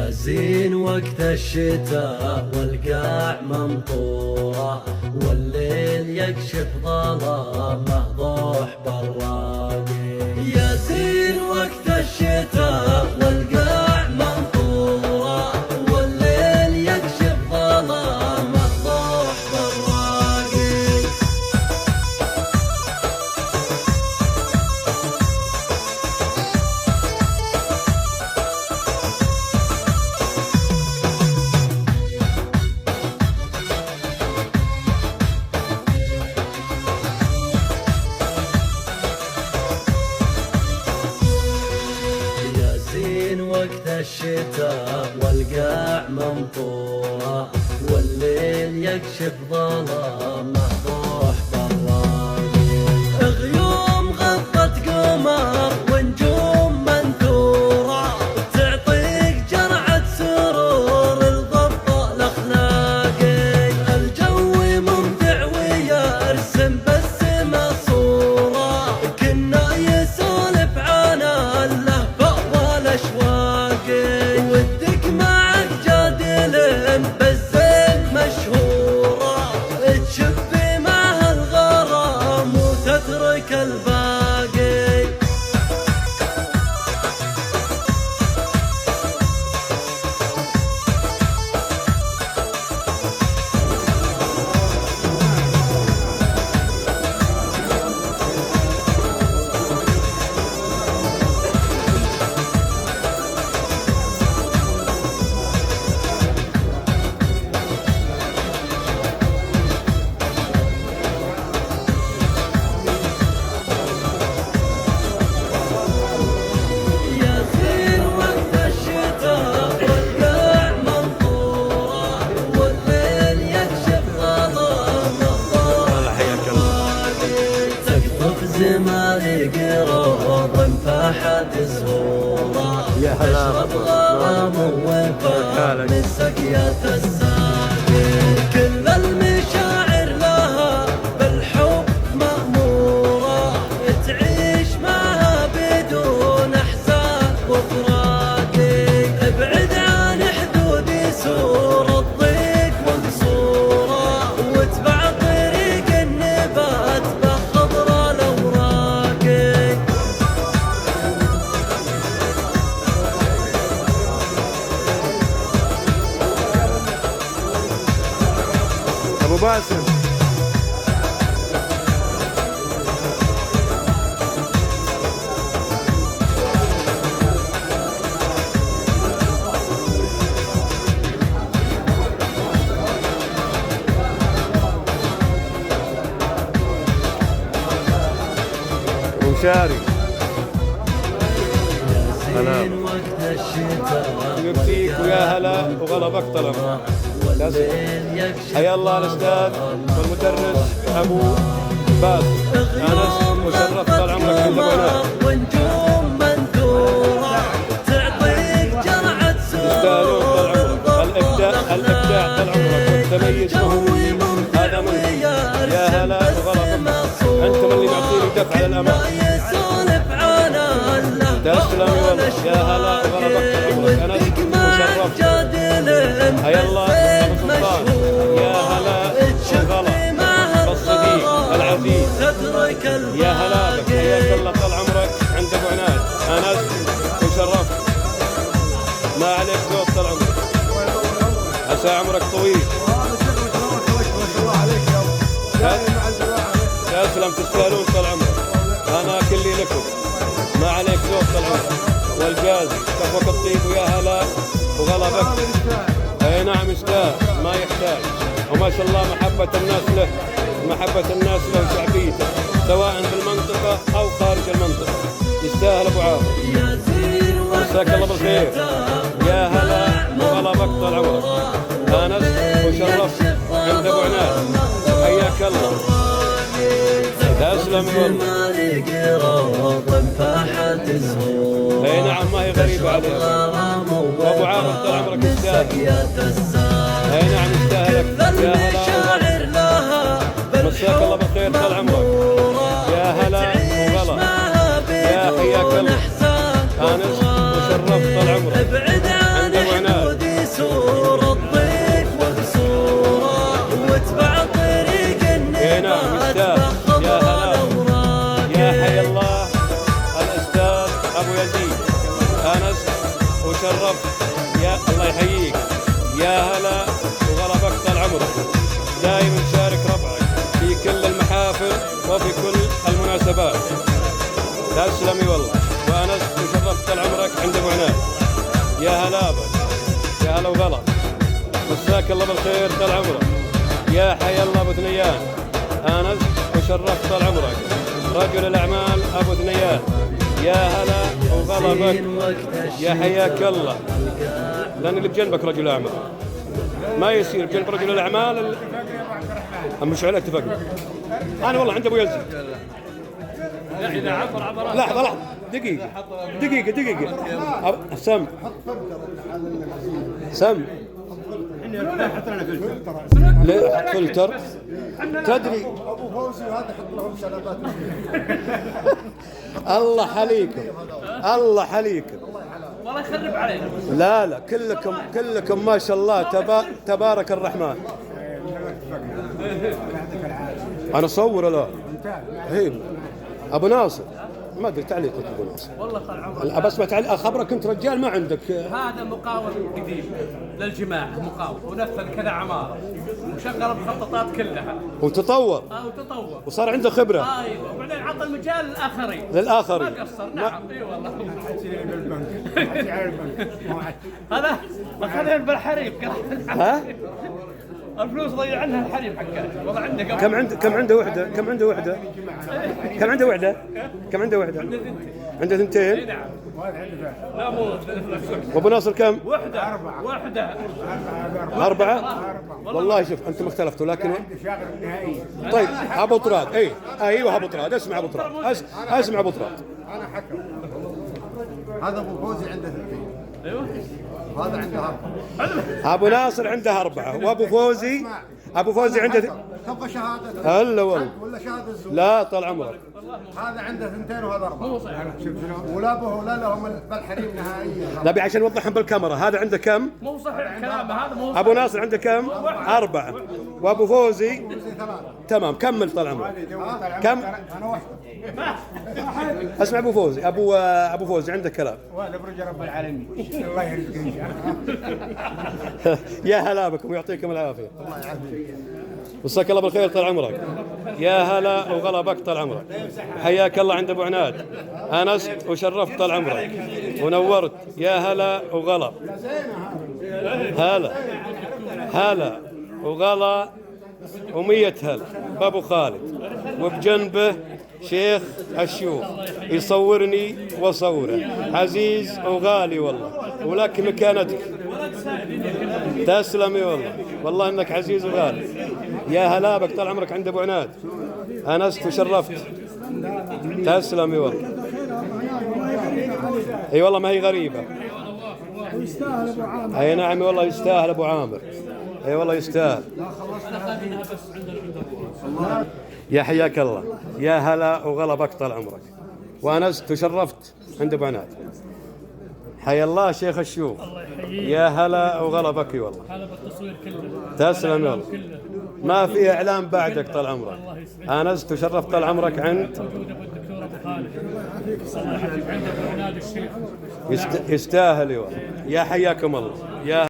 يا زين وقت الشتاء والقاع ممطورة، والليل يكشف ظلامه ضوح براقي. يا زين وقت الشتاء والقاع ممطورة، والليل يكشف ظلامه ضوح براقي. وقت الشتاء والقاع ممطورة، والليل يكشف ظلامه ضوح براقي. غيوم غطت قمر ونجوم منثورة، تعطيك جرعة سرور الضبط الأخلاقي. الجو ممتع ويرسم بالسما صورة، كنا يسولف عن اللهفة والأشواقي. ودك معك جادل بالزين مشهورة، تشبي معها الغرام وتترك الباقي. زمالق روض فاحت زهورة، تشرب غرام ووفاء من سقية الساقي. كل المشاعر لها بالحب مأمورة، تعيش معها بدون احزان وفراقي. ابعد عن حدود سور الضيق وقصوره، واتبع طريق النبات أبو باسم. ومشاري هلا يبكيك ويا هلا وغلبك طلب. حيا الله الاستاذ والمدرس ابو باسم انس، وشرفت طال عمرك عند ابونا. ونجوم منثوره تعطيك جرعه سرور الابداع طال عمرك والتميز مهم. هذا من يا هلا وغلبك، انتم اللي معطيني دفع على الامام. تسلم والله يا هلا وغلبك طال عمرك انس، وشرفت. حيا الله ابو سلطان، يا هلا وغلا بالصديق العزيز. يا هلا بك، حياك الله طال عمرك عند ابو عناد انس، وشرفت. ما عليك زود طال عمرك، عسى عمرك طويل. تسلم تستاهلون طال عمرك، انا كلي لكم. ما عليك زود طال عمرك والجازي كفوك الطيب. ويا هلا وغلا بك. اي نعم يستاهل، ما يحتاج. وما شاء الله محبة الناس له، محبة الناس له وشعبيته سواء بالمنطقة او خارج المنطقة. يستاهل ابو عاصم. مساك الله بالخير. يا هلا وغلا بك طال عمرك انس، وشرفت عند ابو عناد. حياك الله. تسلم والله. اي نعم ما هي غريبة عليك. وابو عامر طال عمرك يستاهل. اي نعم يستاهلك. يا هلا وغلا، مساك الله بالخير طال عمرك. يا هلا وغلا، يا حياك الله انس، وشرفت طال عمرك عند ابو عناد. انس وشرفت يا الله يحييك. يا هلا وغلا طال عمرك. دائما شارك ربعك في كل المحافل وفي كل المناسبات. تسلمي والله. وانس وشرفت طال عمرك عند ابو عناد. يا هلا بك. يا هلا وغلا. مساك الله بالخير طال عمرك. يا حي الله ابو ثنيان. انس وشرفت طال عمرك. رجل الاعمال ابو ثنيان. يا هلا وغلا بك. يا حياك الله. لان اللي بجنبك رجل اعمال ما يصير بجنب رجل الاعمال مش على اتفاق. انا والله عند ابو يزيد. لا اذا عبر لحظه دقيقه سم لا فلتر تدري ابو فوزي وهذا حط لهم سلامات. الله حليكم والله يخرب علينا. لا كلكم ما شاء الله تبارك الرحمن. انا اصور لا هيب ابو ناصر ما ادري تعليقك ابو ناصر. والله طال عمرك بس خبرك انت رجال ما عندك. هذا مقاول قديم للجماعه مقاول ونفذ كذا عماره وشغل المخططات كلها وتطور وصار عنده خبره. ايوه وبعدين عطى المجال للاخرين ما قصر. نعم اي والله. هذا اخذها بالحريم. ها الفلوس ضيع عنها الحريم حقه. والله عنده كم عنده وحده؟ عنده ثنتين. نعم. لا مو وابو ناصر كم؟ وحده. 4. والله شوف انتم اختلفتوا لكن طيب ابو طراد. ايوه ابو طراد. اسمع ابو طراد. اسمع ابو طراد. انا حكم. هذا ابو فوزي عنده 2. ايوه هذا عنده 4. ابو ناصر عنده 4 وابو فوزي عنده تبغى شهاده؟ هلا والله ولا شهاده الزور؟ لا طال عمرك. هذا عنده 2 وهذا 4. شوف شنو ولا ابوه ولا لهم بالحريم نهائيا. نبي عشان نوضحهم بالكاميرا. هذا عنده كم؟ مو صحيح كلامه هذا. مو ابو ناصر عنده كم؟ 4 وابو فوزي 3. تمام. كمل طال عمرك. كم؟ انا واحد. اسمع ابو فوزي عنده كلام. وهذا برج رب العالمين. الله يرزقك. يا هلا بكم ويعطيكم العافيه. الله يعافيك. مساك الله بالخير طال عمرك. يا هلا وغلا بك طال عمرك. حياك الله عند ابو عناد. انست وشرفت طال عمرك ونورت. يا هلا وغلا. هلا وغلا و100 هلا بابو خالد. وبجنبه شيخ الشيوخ يصورني وصوره. عزيز وغالي والله ولكن مكانتك. تسلمي والله انك عزيز وغالي. يا هلا بك طال عمرك عند ابو عناد. انست وشرفت. تسلمي والله. اي والله ما هي غريبه. اي نعم والله يستاهل ابو عامر. اي والله يستاهل. يا حياك الله. يا هلا وغلا بك طال عمرك. وانست وشرفت عند ابو عناد. حيا الله شيخ الشيوخ. يا هلا وغلا بك والله. هذا بالتصوير كله. تسلم والله. ما في اعلام بعدك طال عمرك. انست وشرفت طال عمرك عند موجود ابو الدكتور ابو خالد. صراحه عند ابو عناد الشيخ. يستاهل والله. يا حياكم الله. يا